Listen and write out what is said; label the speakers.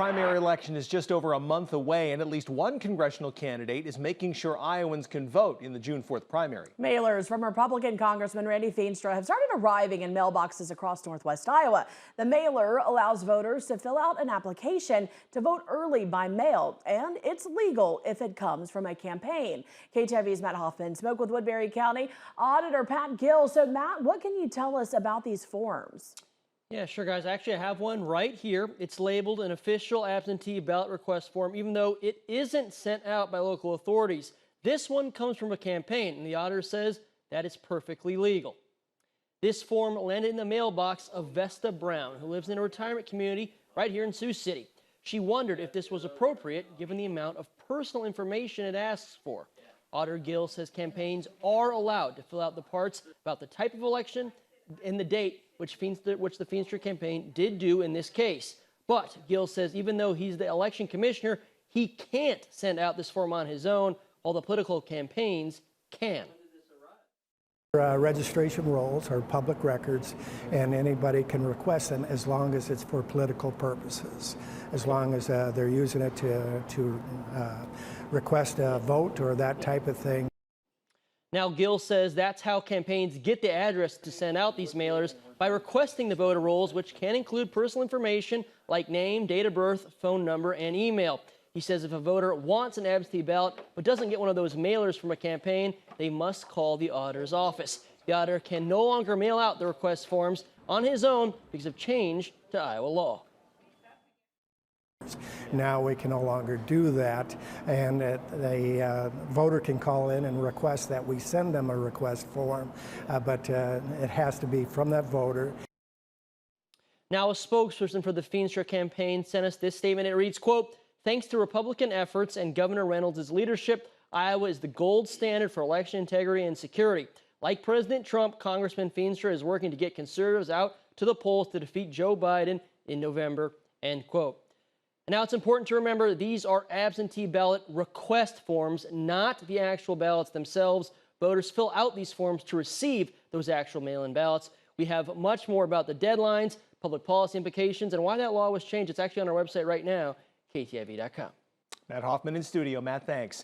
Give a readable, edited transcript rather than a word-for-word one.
Speaker 1: Primary election is just over a month away, and at least one congressional candidate is making sure Iowans can vote in the June 4th primary.
Speaker 2: Mailers from Republican Congressman Randy Feenstra have started arriving in mailboxes across northwest Iowa. The mailer allows voters to fill out an application to vote early by mail, and it's legal if it comes from a campaign. KTIV's Matt Hoffman spoke with Woodbury County Auditor Pat Gill. So, Matt, what can you tell us about these forms?
Speaker 3: Yeah, sure, guys. Actually, I have one right here. It's labeled an official absentee ballot request form, even though it isn't sent out by local authorities. This one comes from a campaign, and the auditor says that is perfectly legal. This form landed in the mailbox of Vesta Brown, who lives in a retirement community right here in Sioux City. She wondered if this was appropriate given the amount of personal information it asks for. Auditor Gill says campaigns are allowed to fill out the parts about the type of election and the date, which the Feenstra campaign did do in this case. But Gill says even though he's the election commissioner, he can't send out this form on his own, while the political campaigns can.
Speaker 4: Registration rolls are public records, and anybody can request them as long as it's for political purposes, as long as they're using it to request a vote or that type of thing.
Speaker 3: Now, Gill says that's how campaigns get the address to send out these mailers, by requesting the voter rolls, which can include personal information like name, date of birth, phone number, and email. He says if a voter wants an absentee ballot but doesn't get one of those mailers from a campaign, they must call the auditor's office. The auditor can no longer mail out the request forms on his own because of change to Iowa law.
Speaker 4: Now we can no longer do that, and the voter can call in and request that we send them a request form, but it has to be from that voter.
Speaker 3: Now, a spokesperson for the Feenstra campaign sent us this statement. It reads, quote, "Thanks to Republican efforts and Governor Reynolds' leadership, Iowa is the gold standard for election integrity and security. Like President Trump, Congressman Feenstra is working to get conservatives out to the polls to defeat Joe Biden in November," end quote. Now, it's important to remember these are absentee ballot request forms, not the actual ballots themselves. Voters fill out these forms to receive those actual mail-in ballots. We have much more about the deadlines, public policy implications, and why that law was changed. It's actually on our website right now, ktiv.com.
Speaker 1: Matt Hoffman in studio. Matt, thanks.